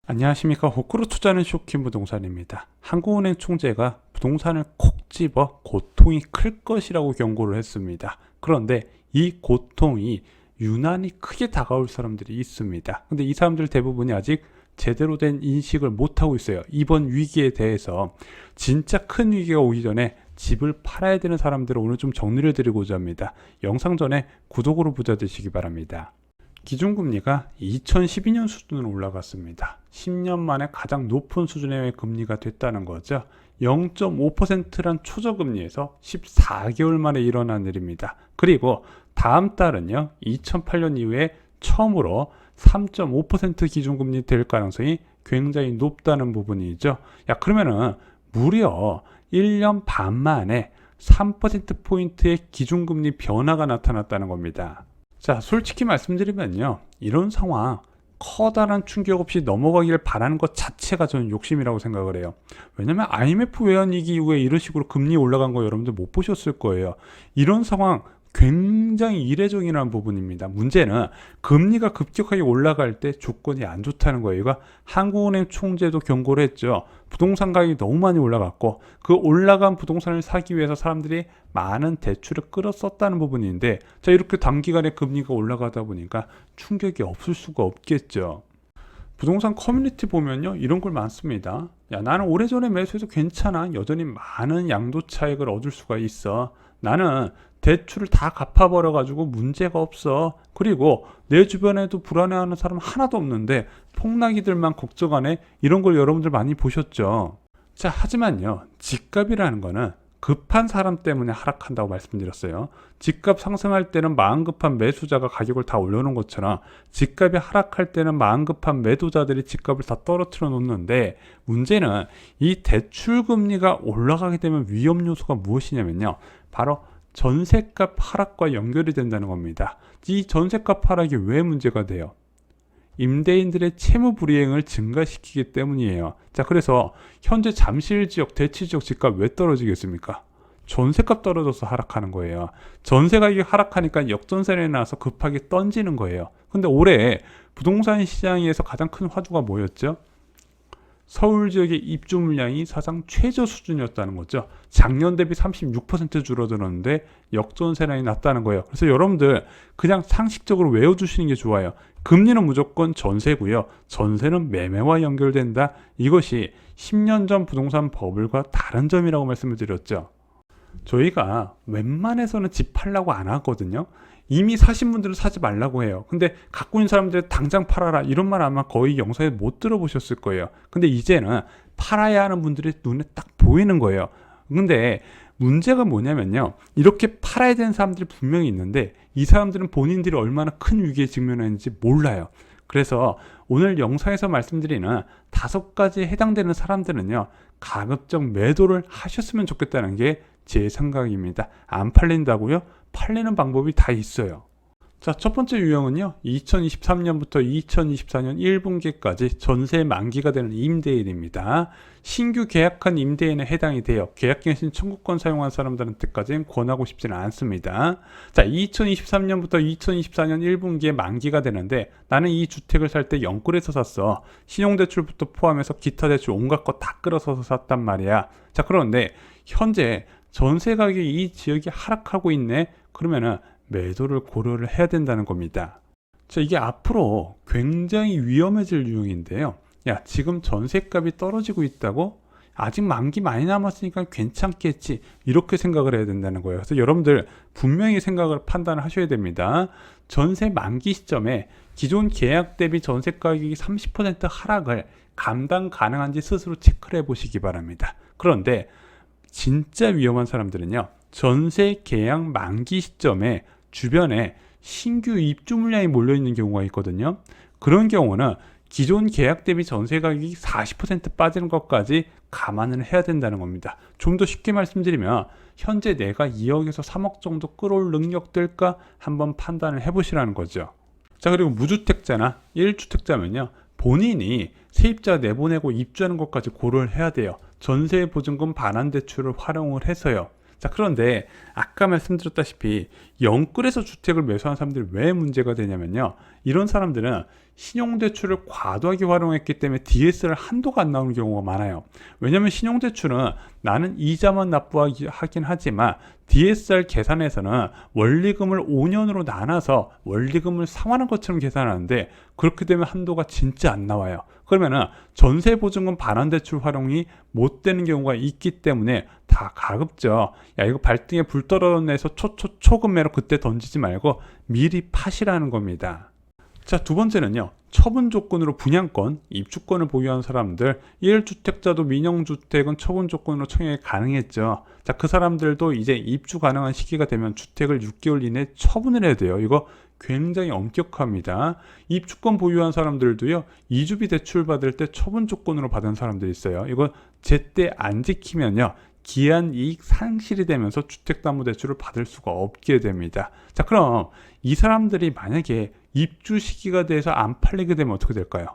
안녕하십니까. 호구로 투자는 쇼킹 부동산입니다. 한국은행 총재가 부동산을 콕 집어 고통이 클 것이라고 경고를 했습니다. 그런데 이 고통이 유난히 크게 다가올 사람들이 있습니다. 근데 이 사람들 대부분이 아직 제대로 된 인식을 못하고 있어요. 이번 위기에 대해서 진짜 큰 위기가 오기 전에 집을 팔아야 되는 사람들을 오늘 좀 정리를 드리고자 합니다. 영상 전에 구독으로 부자 되시기 바랍니다. 기준금리가 2012년 수준으로 올라갔습니다. 10년 만에 가장 높은 수준의 금리가 됐다는 거죠. 0.5%란 초저금리에서 14개월 만에 일어난 일입니다. 그리고 다음 달은요, 2008년 이후에 처음으로 3.5% 기준금리 될 가능성이 굉장히 높다는 부분이죠. 그러면은 무려 1년 반 만에 3%포인트의 기준금리 변화가 나타났다는 겁니다. 자, 솔직히 말씀드리면요, 이런 상황 커다란 충격 없이 넘어가길 바라는 것 자체가 저는 욕심이라고 생각을 해요. 왜냐면 IMF 외환위기 이후에 이런 식으로 금리 올라간 거 여러분들 못 보셨을 거예요. 이런 상황 굉장히 이례적이라는 부분입니다. 문제는 금리가 급격하게 올라갈 때 조건이 안 좋다는 거예요. 이거 한국은행 총재도 경고를 했죠. 부동산 가격이 너무 많이 올라갔고 그 올라간 부동산을 사기 위해서 사람들이 많은 대출을 끌었었다는 부분인데, 자, 이렇게 단기간에 금리가 올라가다 보니까 충격이 없을 수가 없겠죠. 부동산 커뮤니티 보면요, 이런 걸 많습니다. 나는 오래전에 매수해서 괜찮아. 여전히 많은 양도 차익을 얻을 수가 있어. 나는 대출을 다 갚아버려 가지고 문제가 없어. 그리고 내 주변에도 불안해하는 사람 하나도 없는데 폭락이들만 걱정하네. 이런 걸 여러분들 많이 보셨죠. 자, 하지만요, 집값이라는 거는 급한 사람 때문에 하락한다고 말씀드렸어요. 집값 상승할 때는 마음 급한 매수자가 가격을 다 올려놓은 것처럼 집값이 하락할 때는 마음 급한 매도자들이 집값을 다 떨어뜨려 놓는데, 문제는 이 대출금리가 올라가게 되면 위험 요소가 무엇이냐면요, 바로 전세값 하락과 연결이 된다는 겁니다. 이 전세값 하락이 왜 문제가 돼요? 임대인들의 채무 불이행을 증가시키기 때문이에요. 자, 그래서 현재 잠실 지역, 대치 지역 집값 왜 떨어지겠습니까? 전세값 떨어져서 하락하는 거예요. 전세 가격이 하락하니까 역전세에 나와서 급하게 던지는 거예요. 근데 올해 부동산 시장에서 가장 큰 화두가 뭐였죠? 서울 지역의 입주 물량이 사상 최저 수준이었다는 거죠. 작년 대비 36% 줄어들었는데 역전세란이 났다는 거예요. 그래서 여러분들 그냥 상식적으로 외워두시는 게 좋아요. 금리는 무조건 전세고요. 전세는 매매와 연결된다. 이것이 10년 전 부동산 버블과 다른 점이라고 말씀을 드렸죠. 저희가 웬만해서는 집 팔라고 안 하거든요. 이미 사신 분들은 사지 말라고 해요. 근데 갖고 있는 사람들은 당장 팔아라, 이런 말 아마 거의 영상에 못 들어보셨을 거예요. 근데 이제는 팔아야 하는 분들이 눈에 딱 보이는 거예요. 근데 문제가 뭐냐면요, 이렇게 팔아야 되는 사람들이 분명히 있는데 이 사람들은 본인들이 얼마나 큰 위기에 직면했는지 몰라요. 그래서 오늘 영상에서 말씀드리는 5가지에 해당되는 사람들은요, 가급적 매도를 하셨으면 좋겠다는 게 제 생각입니다. 안 팔린다고요? 팔리는 방법이 다 있어요. 자, 첫 번째 유형은요, 2023년부터 2024년 1분기까지 전세 만기가 되는 임대인입니다. 신규 계약한 임대인에 해당이 돼요. 계약갱신 청구권 사용한 사람들한테까지는 권하고 싶지는 않습니다. 자, 2023년부터 2024년 1분기에 만기가 되는데 나는 이 주택을 살 때 영끌에서 샀어. 신용대출부터 포함해서 기타 대출 온갖 거 다 끌어서 샀단 말이야. 자, 그런데 현재 전세 가격이 이 지역이 하락하고 있네. 그러면은 매도를 고려를 해야 된다는 겁니다. 자, 이게 앞으로 굉장히 위험해질 유형인데요. 지금 전세값이 떨어지고 있다고? 아직 만기 많이 남았으니까 괜찮겠지, 이렇게 생각을 해야 된다는 거예요. 그래서 여러분들 분명히 생각을 판단을 하셔야 됩니다. 전세 만기 시점에 기존 계약 대비 전세 가격이 30% 하락을 감당 가능한지 스스로 체크를 해보시기 바랍니다. 그런데 진짜 위험한 사람들은요, 전세 계약 만기 시점에 주변에 신규 입주 물량이 몰려있는 경우가 있거든요. 그런 경우는 기존 계약 대비 전세 가격이 40% 빠지는 것까지 감안을 해야 된다는 겁니다. 좀 더 쉽게 말씀드리면 현재 내가 2억에서 3억 정도 끌어올 능력들까 한번 판단을 해보시라는 거죠. 자, 그리고 무주택자나 1주택자면요, 본인이 세입자 내보내고 입주하는 것까지 고려를 해야 돼요. 전세 보증금 반환 대출을 활용을 해서요. 자, 그런데 아까 말씀드렸다시피 영끌에서 주택을 매수한 사람들이 왜 문제가 되냐면요. 이런 사람들은 신용대출을 과도하게 활용했기 때문에 DSR 한도가 안 나오는 경우가 많아요. 왜냐하면 신용대출은 나는 이자만 납부하긴 하지만 DSR 계산에서는 원리금을 5년으로 나눠서 원리금을 상환한 것처럼 계산하는데 그렇게 되면 한도가 진짜 안 나와요. 그러면은 전세보증금 반환대출 활용이 못 되는 경우가 있기 때문에 다 가급적 야 이거 발등에 불 떨어내서 초급매로 그때 던지지 말고 미리 파시라는 겁니다. 자, 두 번째는요. 처분 조건으로 분양권, 입주권을 보유한 사람들, 1주택자도 민영주택은 처분 조건으로 청약이 가능했죠. 자, 그 사람들도 이제 입주 가능한 시기가 되면 주택을 6개월 이내에 처분을 해야 돼요. 이거 굉장히 엄격합니다. 입주권 보유한 사람들도요. 이주비 대출 받을 때 처분 조건으로 받은 사람들이 있어요. 이거 제때 안 지키면요. 기한 이익 상실이 되면서 주택담보대출을 받을 수가 없게 됩니다. 자, 그럼 이 사람들이 만약에 입주 시기가 돼서 안 팔리게 되면 어떻게 될까요?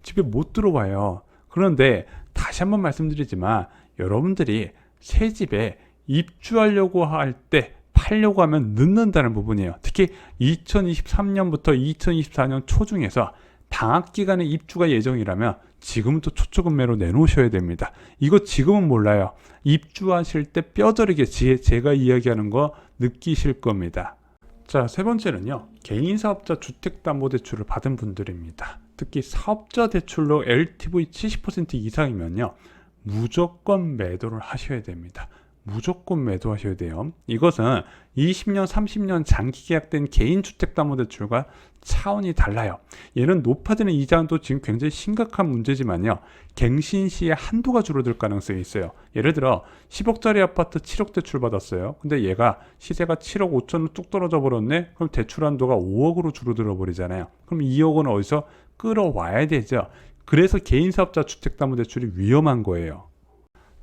집에 못 들어와요. 그런데 다시 한번 말씀드리지만 여러분들이 새 집에 입주하려고 할 때 팔려고 하면 늦는다는 부분이에요. 특히 2023년부터 2024년 초중에서 방학 기간에 입주가 예정이라면 지금부터 초초금매로 내놓으셔야 됩니다. 이거 지금은 몰라요. 입주하실 때 뼈저리게 제가 이야기하는 거 느끼실 겁니다. 자, 세 번째는요. 개인사업자 주택담보대출을 받은 분들입니다. 특히 사업자 대출로 LTV 70% 이상이면요. 무조건 매도를 하셔야 됩니다. 무조건 매도하셔야 돼요. 이것은 20년, 30년 장기 계약된 개인 주택담보대출과 차원이 달라요. 얘는 높아지는 이자도 지금 굉장히 심각한 문제지만요. 갱신 시에 한도가 줄어들 가능성이 있어요. 예를 들어 10억짜리 아파트 7억 대출 받았어요. 근데 얘가 시세가 7억 5천으로 뚝 떨어져 버렸네. 그럼 대출 한도가 5억으로 줄어들어 버리잖아요. 그럼 2억은 어디서 끌어와야 되죠. 그래서 개인사업자 주택담보대출이 위험한 거예요.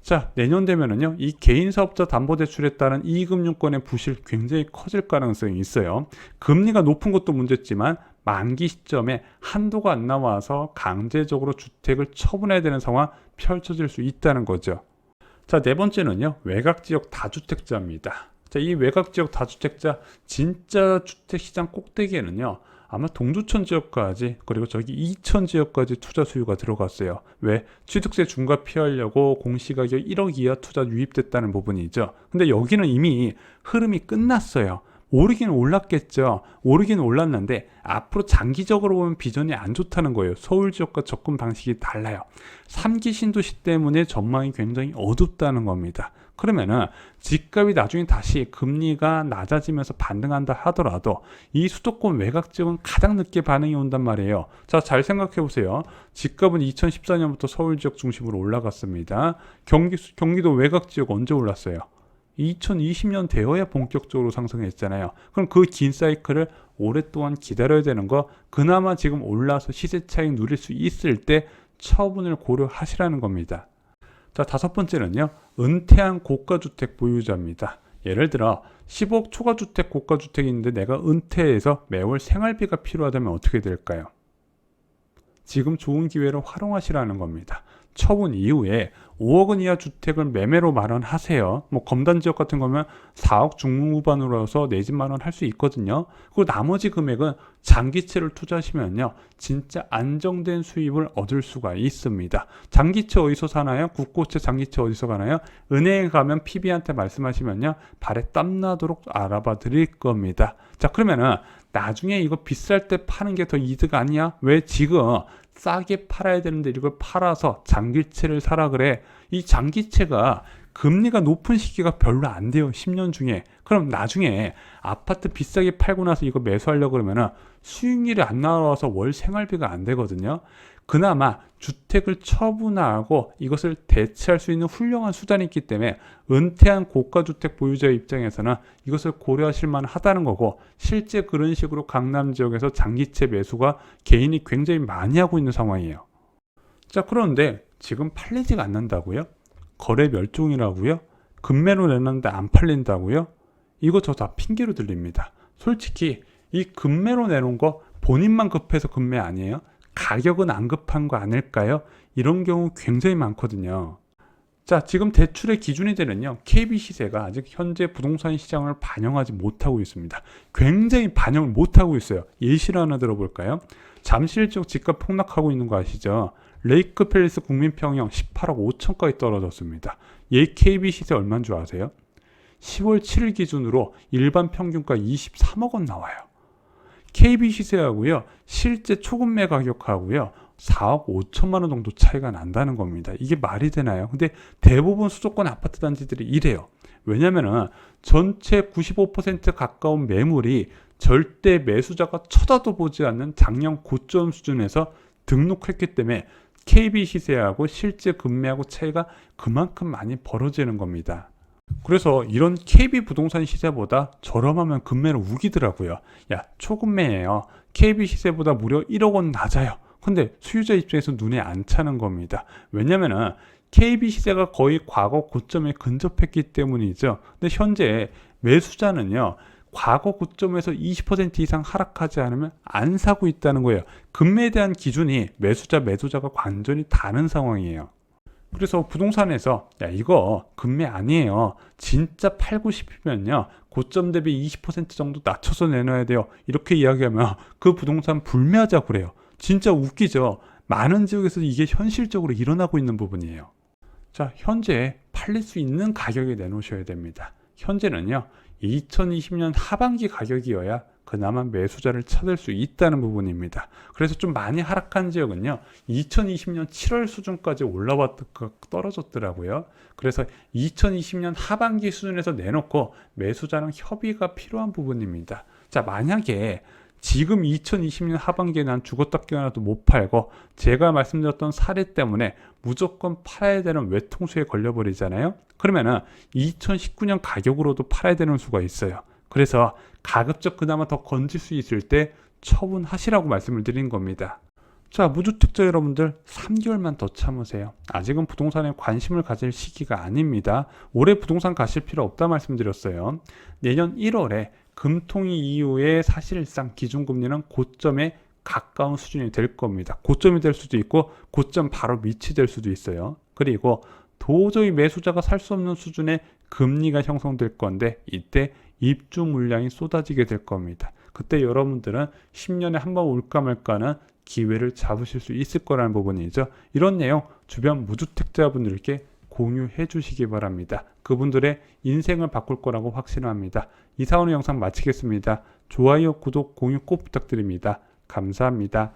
자, 내년 되면은요, 이 개인사업자 담보대출에 따른 이금융권의 부실 굉장히 커질 가능성이 있어요. 금리가 높은 것도 문제지만 만기 시점에 한도가 안 나와서 강제적으로 주택을 처분해야 되는 상황 펼쳐질 수 있다는 거죠. 자, 네 번째는요, 외곽지역 다주택자입니다. 자, 이 외곽지역 다주택자 진짜 주택시장 꼭대기에는요, 아마 동두천 지역까지 그리고 저기 이천 지역까지 투자 수요가 들어갔어요. 왜? 취득세 중과 피하려고 공시가격 1억 이하 투자 유입됐다는 부분이죠. 근데 여기는 이미 흐름이 끝났어요. 오르긴 올랐겠죠. 오르긴 올랐는데 앞으로 장기적으로 보면 비전이 안 좋다는 거예요. 서울 지역과 접근 방식이 달라요. 3기 신도시 때문에 전망이 굉장히 어둡다는 겁니다. 그러면은 집값이 나중에 다시 금리가 낮아지면서 반등한다 하더라도 이 수도권 외곽 지역은 가장 늦게 반응이 온단 말이에요. 자, 잘 생각해 보세요. 집값은 2014년부터 서울 지역 중심으로 올라갔습니다. 경기도 외곽 지역 언제 올랐어요? 2020년 되어야 본격적으로 상승했잖아요. 그럼 그 긴 사이클을 오랫동안 기다려야 되는 거, 그나마 지금 올라서 시세 차익 누릴 수 있을 때 처분을 고려하시라는 겁니다. 자, 다섯 번째는요. 은퇴한 고가주택 보유자입니다. 예를 들어 10억 초과주택 고가주택이 있는데 내가 은퇴해서 매월 생활비가 필요하다면 어떻게 될까요? 지금 좋은 기회를 활용하시라는 겁니다. 처분 이후에 5억 원 이하 주택을 매매로 마련하세요. 뭐 검단 지역 같은 거면 4억 중후반으로서 내 집 마련할 수 있거든요. 그리고 나머지 금액은 장기채를 투자하시면요. 진짜 안정된 수입을 얻을 수가 있습니다. 장기채 어디서 사나요? 국고채 장기채 어디서 가나요? 은행에 가면 PB한테 말씀하시면요. 발에 땀나도록 알아봐 드릴 겁니다. 자, 그러면은 나중에 이거 비쌀 때 파는 게 더 이득 아니야? 왜 지금 싸게 팔아야 되는데 이걸 팔아서 장기채를 사라 그래? 이 장기채가 금리가 높은 시기가 별로 안 돼요. 10년 중에. 그럼 나중에 아파트 비싸게 팔고 나서 이거 매수하려고 그러면은 수익률이 안 나와서 월 생활비가 안 되거든요. 그나마 주택을 처분하고 이것을 대체할 수 있는 훌륭한 수단이 있기 때문에 은퇴한 고가주택 보유자의 입장에서는 이것을 고려하실 만하다는 거고, 실제 그런 식으로 강남 지역에서 장기채 매수가 개인이 굉장히 많이 하고 있는 상황이에요. 자, 그런데 지금 팔리지가 않는다고요? 거래 멸종이라고요? 급매로 내놨는데 안 팔린다고요? 이거 저 다 핑계로 들립니다. 솔직히 이 급매로 내놓은 거 본인만 급해서 급매 아니에요? 가격은 안 급한 거 아닐까요? 이런 경우 굉장히 많거든요. 자, 지금 대출의 기준이 되는요, KB 시세가 아직 현재 부동산 시장을 반영하지 못하고 있습니다. 굉장히 반영을 못하고 있어요. 예시를 하나 들어볼까요? 잠실 지역 집값 폭락하고 있는 거 아시죠? 레이크 팰리스 국민평형 18억 5천까지 떨어졌습니다. 얘 KB 시세 얼마인 줄 아세요? 10월 7일 기준으로 일반 평균가 23억 원 나와요. KB 시세하고요, 실제 초급매 가격하고요, 4억 5천만 원 정도 차이가 난다는 겁니다. 이게 말이 되나요? 근데 대부분 수도권 아파트 단지들이 이래요. 왜냐면은 전체 95% 가까운 매물이 절대 매수자가 쳐다도 보지 않는 작년 고점 수준에서 등록했기 때문에 KB 시세하고 실제 금매하고 차이가 그만큼 많이 벌어지는 겁니다. 그래서 이런 KB 부동산 시세보다 저렴하면 금매를 우기더라고요. 야, 초금매예요. KB 시세보다 무려 1억 원 낮아요. 근데 수요자 입장에서 눈에 안 차는 겁니다. 왜냐면은 KB 시세가 거의 과거 고점에 근접했기 때문이죠. 근데 현재 매수자는요, 과거 고점에서 20% 이상 하락하지 않으면 안 사고 있다는 거예요. 금매에 대한 기준이 매수자가 완전히 다른 상황이에요. 그래서 부동산에서 야, 이거 금매 아니에요. 진짜 팔고 싶으면요, 고점 대비 20% 정도 낮춰서 내놔야 돼요. 이렇게 이야기하면 그 부동산 불매하자고 그래요. 진짜 웃기죠. 많은 지역에서 이게 현실적으로 일어나고 있는 부분이에요. 자, 현재 팔릴 수 있는 가격에 내놓으셔야 됩니다. 현재는요, 2020년 하반기 가격이어야 그나마 매수자를 찾을 수 있다는 부분입니다. 그래서 좀 많이 하락한 지역은요, 2020년 7월 수준까지 올라왔다가 떨어졌더라고요. 그래서 2020년 하반기 수준에서 내놓고 매수자랑 협의가 필요한 부분입니다. 자, 만약에 지금 2020년 하반기에 난 죽었다 깨어나도 못 팔고 제가 말씀드렸던 사례 때문에 무조건 팔아야 되는 외통수에 걸려버리잖아요. 그러면은 2019년 가격으로도 팔아야 되는 수가 있어요. 그래서 가급적 그나마 더 건질 수 있을 때 처분하시라고 말씀을 드린 겁니다. 자, 무주택자 여러분들 3개월만 더 참으세요. 아직은 부동산에 관심을 가질 시기가 아닙니다. 올해 부동산 가실 필요 없다 말씀드렸어요. 내년 1월에 금통위 이후에 사실상 기준금리는 고점에 가까운 수준이 될 겁니다. 고점이 될 수도 있고 고점 바로 밑이 될 수도 있어요. 그리고 도저히 매수자가 살 수 없는 수준의 금리가 형성될 건데 이때 입주 물량이 쏟아지게 될 겁니다. 그때 여러분들은 10년에 한 번 올까 말까는 기회를 잡으실 수 있을 거라는 부분이죠. 이런 내용 주변 무주택자분들께 공유해 주시기 바랍니다. 그분들의 인생을 바꿀 거라고 확신합니다. 이상 오늘 영상 마치겠습니다. 좋아요, 구독, 공유 꼭 부탁드립니다. 감사합니다.